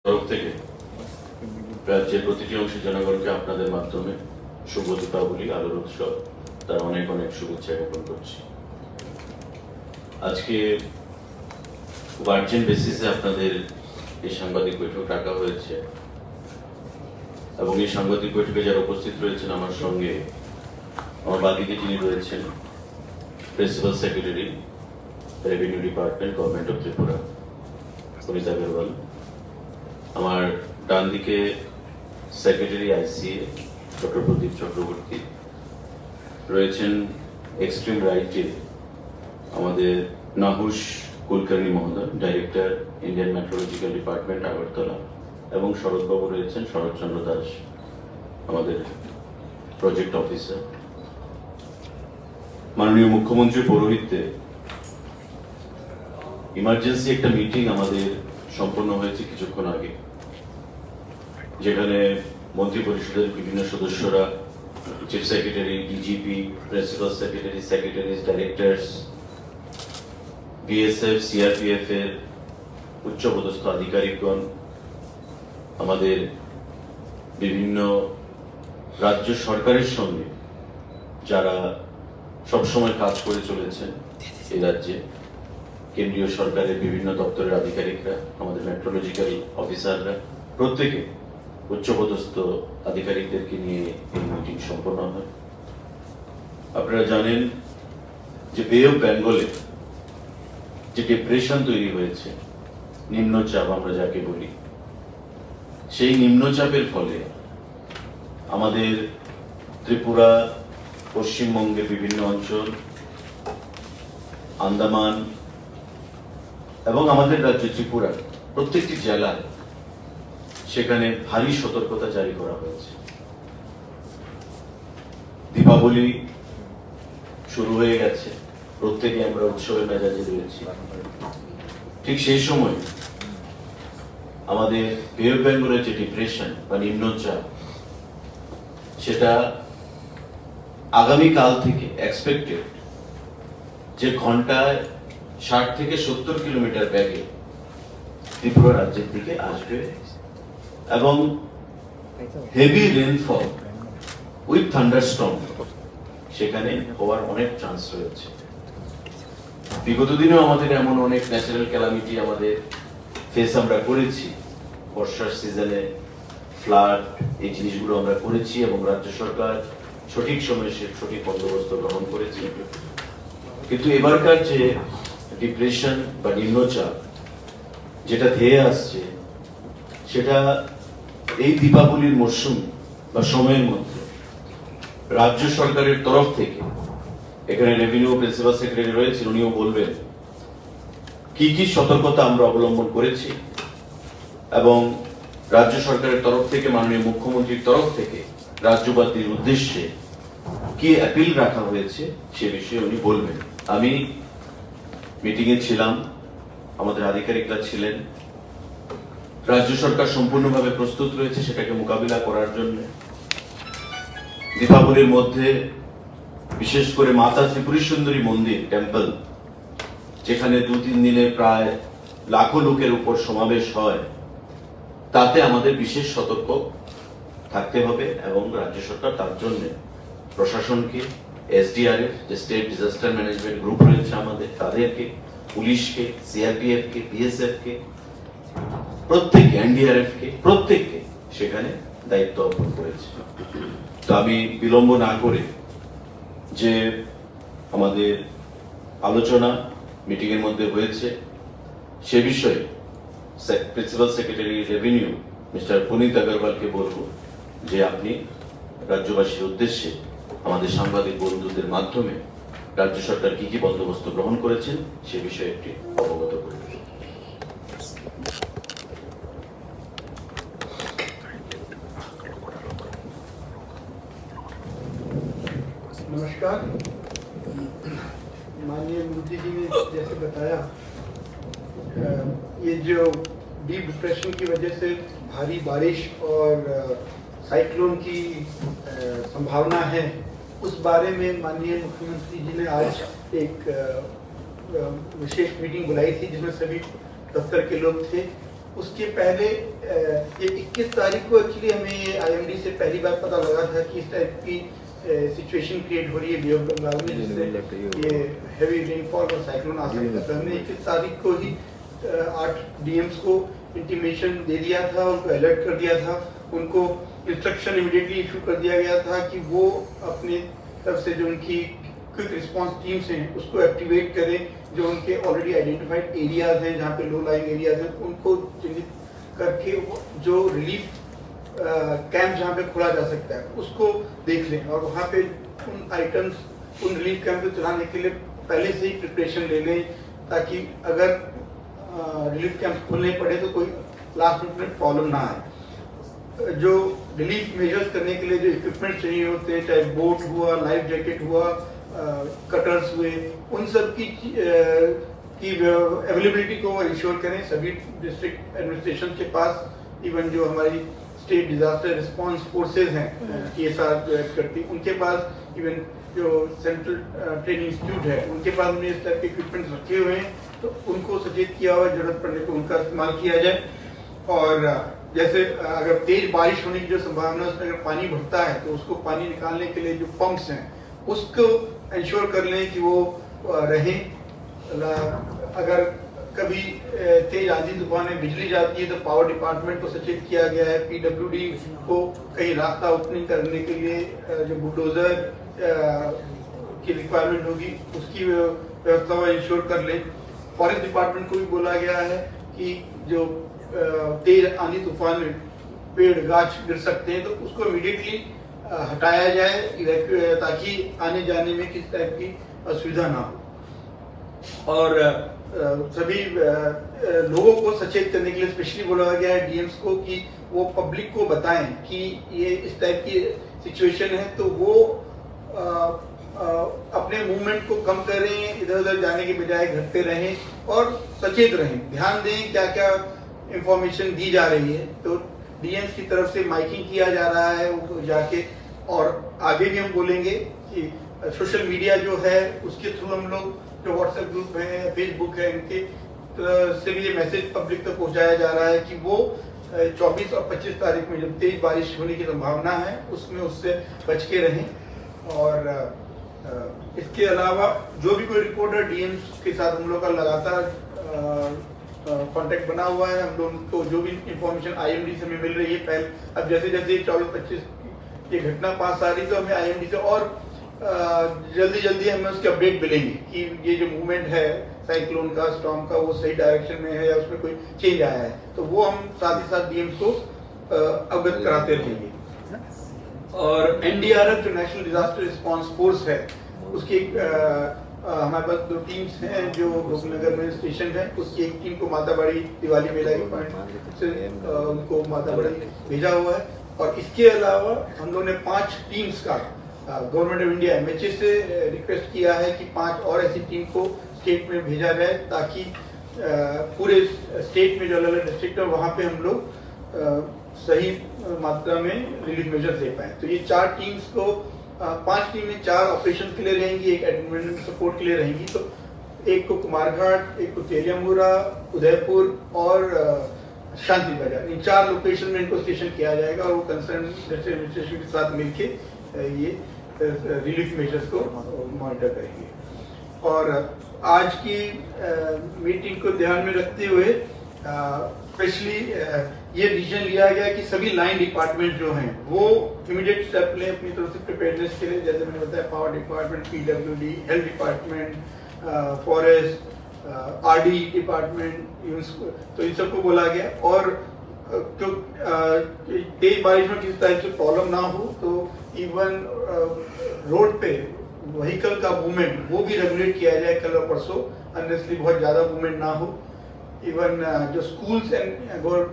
তরফ থেকে রাজ্যের প্রতিটি অংশের জনগণকে আপনাদের মাধ্যমে শুভ দীপাবলি আলোর উৎসব তার অনেক অনেক শুভেচ্ছা জ্ঞাপন করছি। আজকে খুব আর্জেন্ট বেসিসে আপনাদের এই সাংবাদিক বৈঠক ডাকা হয়েছে এবং এই সাংবাদিক বৈঠকে যারা উপস্থিত রয়েছেন আমার সঙ্গে, আমার বাদিকে যিনি রয়েছেন principal secretary revenue department government of Tripura Punit Agarwal, আমার ডান দিকে সেক্রেটারি আইসিএ ডক্টর প্রদীপ চক্রবর্তী রয়েছেন, এক্সট্রিম রাইটে আমাদের নাহুশ কুলকার্নি মহোদয় director Indian meteorological department Agartala, এবং শরৎবাবু রয়েছেন শরৎচন্দ্র দাস আমাদের প্রজেক্ট অফিসার। মাননীয় মুখ্যমন্ত্রীর পৌরোহিত্যে ইমার্জেন্সি একটা মিটিং আমাদের সম্পন্ন হয়েছে কিছুক্ষণ আগে, যেখানে মন্ত্রী পরিষদের বিভিন্ন সদস্যরা, chief secretary, DGP, principal secretary, secretaries, directors, BSF, CRPF এর উচ্চপদস্থ আধিকারিকগণ, আমাদের বিভিন্ন রাজ্য সরকারের সঙ্গে যারা সবসময় কাজ করে চলেছেন এই রাজ্যে, কেন্দ্রীয় সরকারের বিভিন্ন দপ্তরের আধিকারিকরা, আমাদের মেট্রোলজিক্যাল অফিসাররা, প্রত্যেকে উচ্চপদস্থ আধিকারিকদেরকে নিয়ে এই মিটিং সম্পন্ন হয়। আপনারা জানেন যে বে অফ বেঙ্গলে যে ডিপ্রেশন তৈরি হয়েছে, নিম্নচাপ আমরা যাকে বলি, সেই নিম্নচাপের ফলে আমাদের ত্রিপুরা, পশ্চিমবঙ্গের বিভিন্ন অঞ্চল, আন্দামান এবং আমাদের রাজ্য ত্রিপুরা প্রত্যেকটি জেলায় সেখানে ভারী সতর্কতা জারি করা হয়েছে। দীপাবলি শুরু হয়ে গেছে, প্রত্যেকে আমরা উৎসবের মেজাজে রয়েছি। ঠিক সেই সময় আমাদের বে অফ বেঙ্গলের যে ডিপ্রেশন বা নিম্নচাপ, সেটা আগামীকাল থেকে এক্সপেক্টেড যে ঘন্টায় 60 থেকে 70 কিলোমিটার বেগে ত্রিপুরা রাজ্যের দিকে আসবে এবং হেভি রেনফল উইথ থান্ডারস্টর্ম সেখানে হওয়ার অনেক চান্স রয়েছে। বিগত দিনেও আমাদের এমন অনেক ন্যাচারাল ক্যালামিটি আমাদের ফেস আমরা করেছি, বর্ষার সিজনে ফ্লাড, এই জিনিসগুলো আমরা করেছি এবং রাজ্য সরকার সঠিক সময়ে সঠিক বন্দোবস্ত গ্রহণ করেছে। কিন্তু এবারকার যে ডিপ্রেশন বা নিম্নচাপ যেটা ধেয়ে আসছে, সেটা এই দীপাবলির মরশুম বা সময়ের মধ্যে রাজ্য সরকারের তরফ থেকে, এখানে রেভিনিউ প্রিন্সিপাল সেক্রেটারি রয়েছেন, উনিও বলবেন কি কি সতর্কতা আমরা অবলম্বন করেছি এবং রাজ্য সরকারের তরফ থেকে, মাননীয় মুখ্যমন্ত্রীর তরফ থেকে রাজ্যবাসীর উদ্দেশ্যে কি অ্যাপিল রাখা হয়েছে সে বিষয়ে উনি বলবেন। আমি মিটিং এ ছিলাম, আমাদের আধিকারিকরা ছিলেন। রাজ্য সরকার সম্পূর্ণভাবে প্রস্তুত রয়েছে সেটাকে মোকাবিলা করার জন্য। দীপাবলির মধ্যে বিশেষ করে মাতা ত্রিপুরী সুন্দরী মন্দির টেম্পল, যেখানে 2-3 দিনে প্রায় লাখো লোকের উপর সমাবেশ হয়, তাতে আমাদের বিশেষ সতর্ক থাকতে হবে এবং রাজ্য সরকার তার জন্য প্রশাসনকে, এসডিআরএফ যে স্টেট ডিজাস্টার ম্যানেজমেন্ট গ্রুপ রয়েছে আমাদের, তাদেরকে, পুলিশকে, সিআরপিএফ কে, বিএসএফ কে, প্রত্যেককে, এনডিআরএফ কে, প্রত্যেককে সেখানে দায়িত্ব অর্পণ করেছে। তো আমি বিলম্ব না করে যে আমাদের আলোচনা মিটিং এর মধ্যে হয়েছে সে বিষয়ে principal secretary revenue mister Punit আগরওয়ালকে বলবো যে আপনি রাজ্যবাসীর উদ্দেশ্যে আমাদের সাংবাদিক বন্ধুদের মাধ্যমে রাজ্য সরকার কি কি বন্দোবস্ত গ্রহণ করেছেন সে বিষয়ে একটি অবগত করবেন। नमस्कार। माननीय मोदी जी ने जैसे बताया, ये जो डीप डिप्रेशन की वजह से भारी बारिश और साइक्लोन की संभावना है, उस बारे में माननीय मुख्यमंत्री जी ने आज एक विशेष मीटिंग बुलाई थी जिसमें सभी दफ्तर के लोग थे उसके पहले ये 21 तारीख को एक्चुअली हमें IMD से पहली बार पता लगा था कि इस टाइप की सिचुएशन क्रिएट हो रही है बे ऑफ बंगाल में, जिससे ये हैवी रेनफॉल और साइक्लोन आ सकता था। हमने 21 तारीख को ही 8 DMs को इंटीमेशन दे दिया था, उनको अलर्ट कर दिया था, उनको इंस्ट्रक्शन इमीडिएटली इशू कर दिया गया था कि वो अपने तरफ से जो उनकी क्विक रिस्पांस टीम्स हैं उसको एक्टिवेट करें, जो उनके ऑलरेडी आइडेंटिफाइड एरियाज हैं जहाँ पे लो लाइंग एरियाज हैं उनको चिन्हित करके जो रिलीफ कैंप जहाँ पे खोला जा सकता है उसको देख लें और वहाँ पे उन आइटम्स उन रिलीफ कैंप को चलाने के लिए पहले से ही प्रिपरेशन ले लें, ताकि अगर रिलीफ कैंप खोलने पड़े तो कोई लास्ट मिनट में प्रॉब्लम ना आए। जो रिलीफ मेजर्स करने के लिए जो इक्विपमेंट चाहिए होते हैं, चाहे बोट हुआ, लाइफ जैकेट हुआ, कटर्स हुए, उन सब की अवेलेबिलिटी को इंश्योर करें सभी डिस्ट्रिक्ट एडमिनिस्ट्रेशन के पास। इवन जो हमारी स्टेट डिजास्टर रिस्पांस फोर्सेज हैं TSR जो एक्ट करती, उनके पास, इवन जो सेंट्रल ट्रेनिंग इंस्टीट्यूट है उनके पास हमने इस टाइप के इक्विपमेंट रखे हुए हैं, तो उनको सचेत किया हुआ, जरूरत पड़ने पर उनका इस्तेमाल किया जाए। और जैसे अगर तेज बारिश होने की जो संभावना है, उसमें अगर पानी भरता है तो उसको पानी निकालने के लिए जो पंप्स हैं उसको इंश्योर कर लें कि वो रहें। अगर कभी तेज आंधी तूफान में बिजली जाती है तो पावर डिपार्टमेंट को सचेत किया गया है, PWD को कहीं रास्ता ओपनिंग करने के लिए जो बुलडोजर की रिक्वायरमेंट होगी उसकी व्यवस्था इंश्योर कर लें। फॉरेस्ट डिपार्टमेंट को भी बोला गया है कि जो तेज आंधी तूफान में पेड़ गाछ गिर सकते हैं तो उसको इमीडिएटली हटाया जाए, ताकि आने जाने में किसी टाइप की असुविधा ना हो। और सभी लोगों को सचेत करने के लिए स्पेशली बोला गया है DMs को कि वो पब्लिक को बताएं कि ये इस टाइप की सिचुएशन है, तो वो अपने मूवमेंट को कम करें, इधर उधर जाने के बजाय घर पे रहें और सचेत रहें, ध्यान दें क्या क्या इंफॉर्मेशन दी जा रही है। तो DMs की तरफ से माइकिंग किया जा रहा है वो जाके, और आगे भी हम बोलेंगे कि सोशल मीडिया जो है उसके थ्रू हम लोग जो WhatsApp ग्रुप है, Facebook है, इनके से भी ये मैसेज पब्लिक तक पहुंचाया जा रहा है कि वो 24 और 25 तारीख में जब तेज बारिश होने की संभावना है उसमें उससे बच के रहें। और इसके अलावा जो भी कोई रिपोर्टर DMs के साथ हम लोग का लगातार कांटेक्ट बना हुआ है, हम लोग को जो भी इंफॉर्मेशन IMD से हमें मिल रही है, पहले अब जैसे जैसे 24-25 ये घटना पास आ रही तो हमें IMD से और जल्दी हमें उसके अपडेट मिलेंगे कि ये जो मूवमेंट है साइक्लोन का, स्टॉर्म का, वो सही डायरेक्शन में है या उसमें कोई चेंज आया है, तो वो हम साथ ही साथ DMs को अवगत कराते रहेंगे। और NDRF जो नेशनल डिजास्टर रिस्पांस फोर्स है उसकी हमारे पास 2 टीम्स हैं जो गोकुलनगर में स्टेशन है, उसकी एक टीम को माताबाड़ी दिवाली मेला के पॉइंट से उनको माताबाड़ी भेजा हुआ है। और इसके अलावा हम लोगों ने 5 टीम्स का गवर्नमेंट ऑफ इंडिया MHA से रिक्वेस्ट किया है कि 5 और ऐसी टीम को स्टेट में भेजा जाए, ताकि पूरे स्टेट में जो अलग अलग डिस्ट्रिक्ट है वहाँ पे हम लोग सही मात्रा में रिलीफ मेजर्स ले पाए। तो ये 4 टीम्स को 5 टीमें 4 ऑपरेशन के लिए रहेंगी, एक एडमिनिस्ट्रेटिव सपोर्ट के लिए रहेंगी। तो एक को कुमारघाट, एक को तेलियामुरा, उदयपुर और शांति बाजार, इन 4 लोकेशन में इनको स्टेशन किया जाएगा और वो कंसर्न एडमिनिस्ट्रेशन के साथ मिलके ये रिलीफ मेजर्स को मॉनिटर करेंगे। और आज की मीटिंग को ध्यान में रखते हुए स्पेशली ये डिसीजन लिया गया कि सभी लाइन डिपार्टमेंट जो हैं वो इमीडिएट स्टेप लें अपनी तरफ से प्रिपेयरनेस के लिए। जैसे मैंने बताया, power department, PWD, health department, forest, RD department, तो इन सबको बोला गया। और तेज बारिश में किस तरह से प्रॉब्लम ना हो, तो इवन रोड पे व्हीकल का मूवमेंट वो भी रेगुलेट किया जाए कल और परसों, अनलेसली बहुत ज्यादा मूवमेंट ना हो। इवन जो स्कूल्स एंड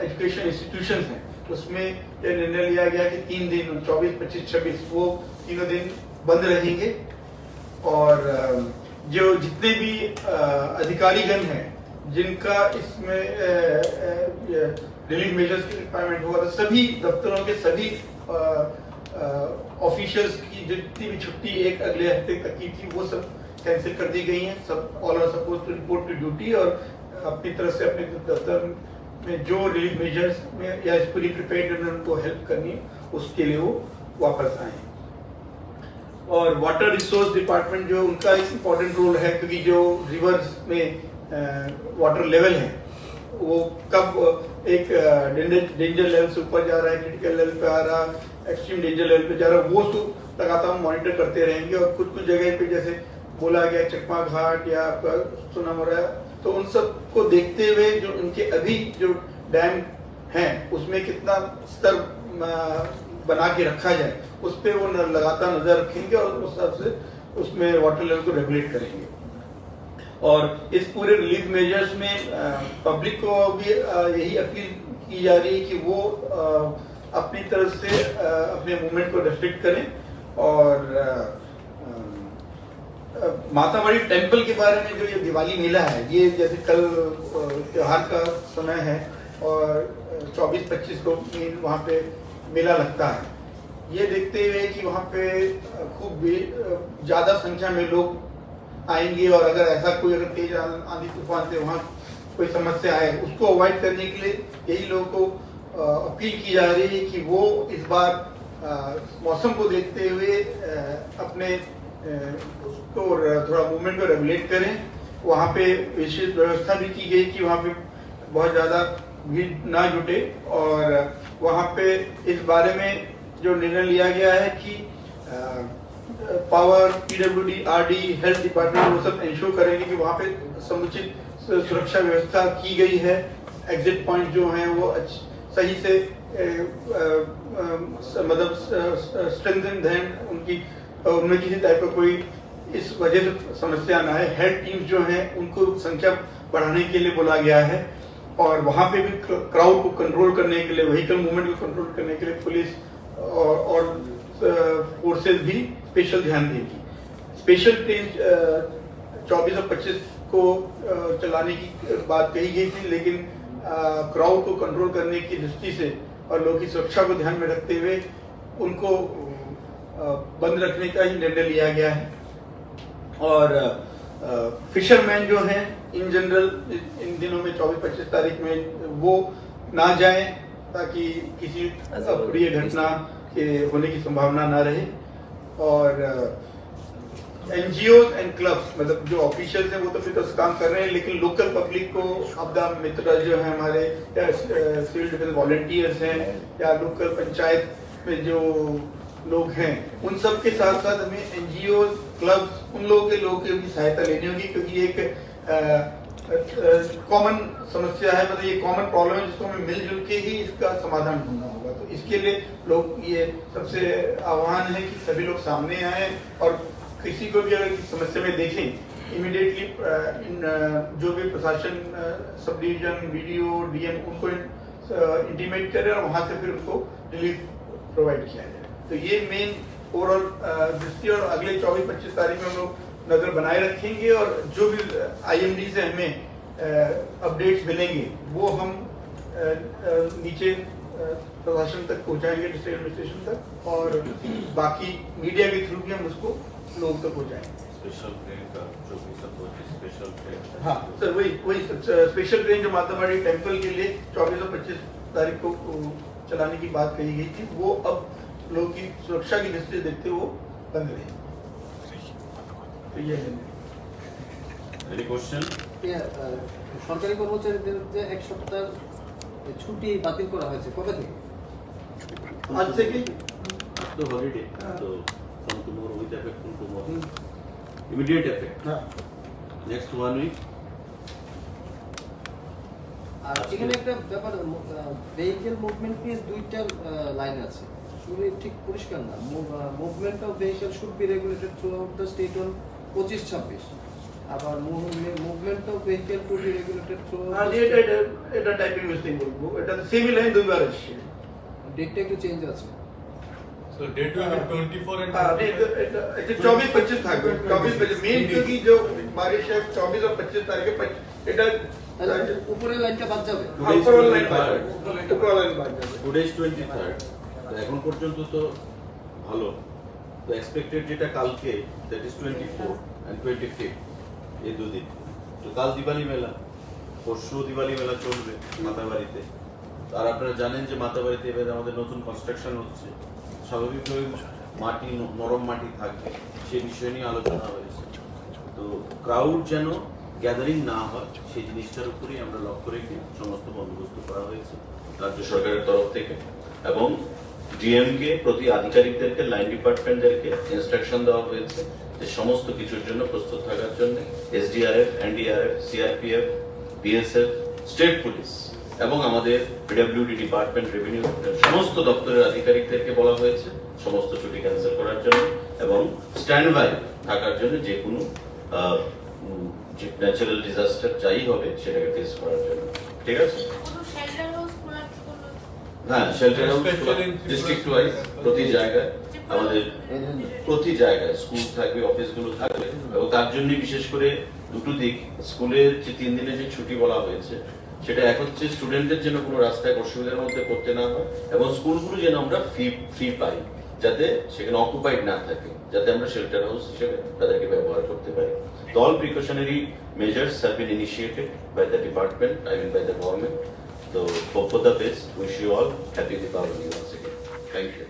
एजुकेशन इंस्टीट्यूशंस हैं उसमें यह निर्णय लिया गया कि 3 दिन 24, 25, 26 वो तीनों दिन बंद रहेंगे। और जो जितने भी अधिकारीगण हैं जिनका इसमें रिलीफ मेजर्स की रिक्वायरमेंट होगा, तो सभी दफ्तरों के सभी ऑफिशियल्स की जितनी भी छुट्टी एक अगले हफ्ते तक की थी वो सब कैंसिल कर दी गई हैं। सब all are supposed to report to duty और अपनी तरफ से अपने दफ्तर में जो रिलीफ मेजर्स में या पूरी प्रिपेयर्ड में उनको हेल्प करनी है, उसके लिए वो वापस आए। और वाटर रिसोर्स डिपार्टमेंट जो उनका एक इम्पोर्टेंट रोल है, क्योंकि जो रिवर्स में वाटर लेवल है वो कब एक डेंजर लेवल से ऊपर जा रहा है, क्रिटिकल लेवल पे आ रहा, एक्सट्रीम डेंजर लेवल पे जा रहा है, वो तो लगातार मॉनिटर करते रहेंगे। और कुछ कुछ जगह पे जैसे बोला गया चकमा घाट या आपका सोनामुरा, तो उन सब को देखते हुए जो उनके अभी जो डैम हैं उसमें कितना स्तर बना के रखा जाए, उस पर वो लगातार नजर रखेंगे और उस हिसाब से उसमें वाटर लेवल को रेगुलेट करेंगे। और इस पूरे रिलीफ मेजर्स में पब्लिक को भी यही अपील की जा रही है कि वो अपनी तरफ से अपने मूवमेंट को रेस्ट्रिक्ट करें। और मातावाड़ी टेम्पल के बारे में जो ये दिवाली मेला है, ये जैसे कल त्योहार का समय है और 24-25 को वहाँ पे मेला लगता है, ये देखते हुए कि वहाँ पे खूब ज्यादा संख्या में लोग आएंगे और अगर ऐसा कोई अगर तेज आंधी तूफान से वहाँ कोई समस्या आए, उसको अवॉइड करने के लिए यही लोगों को अपील की जा रही है कि वो इस बार मौसम को देखते हुए अपने उसको थोड़ा मूवमेंट को रेगुलेट करें। वहाँ पे विशेष व्यवस्था भी की गई कि वहाँ पे बहुत ज्यादा भीड़ ना जुटे। और वहाँ पे इस बारे में जो निर्णय लिया गया है कि power, PWD, RD, health department वो सब इंश्योर करेंगे कि वहाँ पे समुचित सुरक्षा व्यवस्था की गई है। एग्जिट पॉइंट जो हैं वो सही से मतलब स्ट्रेंथेंड हैं, उनमें किसी टाइप का कोई इस वजह से समस्या ना है। हेल्थ टीम जो हैं उनको संख्या बढ़ाने के लिए बोला गया है। और वहाँ पे भी क्राउड को कंट्रोल करने के लिए, व्हीकल मूवमेंट को कंट्रोल करने के लिए पुलिस और फोर्सेस भी स्पेशल ध्यान देगी। स्पेशल ट्रेन 24 और 25 को चलाने की बात कही गई थी, लेकिन क्राउड को कंट्रोल करने की दृष्टि से और लोगों की सुरक्षा को ध्यान में रखते हुए उनको बंद रखने का ही निर्णय लिया गया है। और फिशरमैन जो हैं इन जनरल इन दिनों में 24-25 तारीख में वो ना जाएं, ताकि किसी अप्रिय घटना के होने की संभावना ना रहे। और एनजीओ एंड क्लब्स, मतलब जो ऑफिशियल्स हैं वो तो फिर तो काम कर रहे हैं, लेकिन लोकल पब्लिक को, आपदा मित्र जो है हमारे, या सिविल डिफेंस वॉलंटियर्स हैं, या लोकल पंचायत में जो लोग हैं, उन सब के साथ साथ हमें एनजीओ, क्लब्स, उन लोगों की भी सहायता लेनी होगी, क्योंकि एक कॉमन समस्या है, मतलब ये कॉमन प्रॉब्लम है जिसको हमें मिलजुल के ही इसका समाधान ढूंढना होगा। तो इसके लिए लोग, ये सबसे आह्वान है कि सभी लोग सामने आए और किसी को भी अगर किसी समस्या में देखें, इमीडिएटली जो भी प्रशासन, सब डिवीजन, वीडियो, डीएम, उनको इंटीमेट करें और वहां से फिर उनको रिलीफ प्रोवाइड किया जाए। तो ये मेन ओवरऑल दृष्टि। और अगले 24-25 तारीख में हम लोग नजर बनाए रखेंगे और जो भी आईएमडी से हमें अपडेट्स मिलेंगे वो हम नीचे प्रशासन तक पहुंचाएंगे, डिस्ट्रिक्ट एडमिनिस्ट्रेशन तक, और बाकी मीडिया के थ्रू भी हम उसको लोगों तक पहुंचाएंगे। स्पेशल ट्रेन का जो भी सपोज स्पेशल ट्रेन, हाँ सर, वही स्पेशल ट्रेन जो मातावाड़ी टेम्पल के लिए 24 और 25 तारीख को चलाने की बात कही गई थी, वो अब लोगों की सुरक्षा की दृष्टि से देखते हुए बंद रही। तो ये है। Any question? সরকারি কর্মচারীদের যে এক সপ্তাহ ছুটি বাতিল করা হয়েছে, কবে থেকে? आज से कि The holiday. So from tomorrow with effect from tomorrow. Immediate effect. हाँ, Next 1 week. আর এখানে একটা ব্যাপার, ভেহিকেল মুভমেন্ট নিয়ে দুইটা লাইন আছে, শুধু ঠিক পরিষ্কার না। Movement of vehicle should be regulated throughout the state on 25-26, আবার movement of vehicle to be regulated throughout, এটা টাইপিং মিস্টেক বলবো, এটা সেমই লাইন দুইবার আসছে, ডেটটা একটু চেঞ্জ আছে। So date will be 24 and हाँ, এটা 24-25 থাকবে। 24-25 মেইন, क्योंकि जो बारिश है 24 और 25 तारीख के এটা উপরের লাইনটা বাদ যাবে। ऊपर वाला लाइन बात ऊपर वाला लाइन बात जाবে। Today is 23rd. তো এখন পর্যন্ত তো ভালো। তো এক্সপেক্টেড যেটা কালকে, দ্যাট ইজ 24 and 25 এই দুদিন। তো কাল দিওয়ালি মেলা, পরশু দিওয়ালি মেলা চলবে মাতাবাড়িতে। আর আপনারা জানেন যে মাতাবাড়িতে এবারে আমাদের নতুন কনস্ট্রাকশন হচ্ছে, স্বাভাবিকভাবে মাটি নরম মাটি থাকবে, সেই বিষয় নিয়ে আলোচনা হয়েছে। তো ক্রাউড যেন গ্যাদারিং না হয় সেই জিনিসটার উপরেই আমরা লক্ষ্য রেখে সমস্ত বন্দোবস্ত করা হয়েছে রাজ্য সরকারের তরফ থেকে। এবং ডিএম কে প্রতি আধিকারিকদেরকে, লাইন ডিপার্টমেন্টদেরকে ইনস্ট্রাকশন দেওয়া হয়েছে যে সমস্ত কিছুর জন্য প্রস্তুত থাকার জন্য SDRF, NDRF, CRPF, BSF, state police এবং আমাদের পিডব্লিউডি ডিপার্টমেন্ট, রেভিনিউ, সমস্ত দপ্তরের আধিকারিকদেরকে বলা হয়েছে সমস্ত ছুটি ক্যান্সেল করার জন্য এবং স্ট্যান্ড বাই থাকার জন্য যে কোনো ন্যাচারাল ডিজাস্টার যাই হবে সেটাকে ফেস করার জন্য। ঠিক আছে? কোনো শেল্টার হাউস খোলার কোনো হ্যাঁ, shelter house Especially in district wise প্রতি জায়গায় আমাদের প্রতি জায়গায় স্কুল থাকবে, অফিসগুলো থাকবে এবং তার জন্য বিশেষ করে দুটো দিক, স্কুলের যে 3 দিনের যে ছুটি বলা হয়েছে সেটা এক হচ্ছে স্টুডেন্টদের যেন কোনো রাস্তায় অসুবিধার মধ্যে করতে না হয় এবং স্কুলগুলো যেন আমরা ফ্রি পাই, যাতে সেখানে অকুপাইড না থাকে, যাতে আমরা শেল্টার হাউস হিসেবে তাদেরকে ব্যবহার করতে পারি। তো all precautionary measures have been initiated by the department, I mean by the government. So hope for the best. Wish you all happy Deepavali once again. Thank you.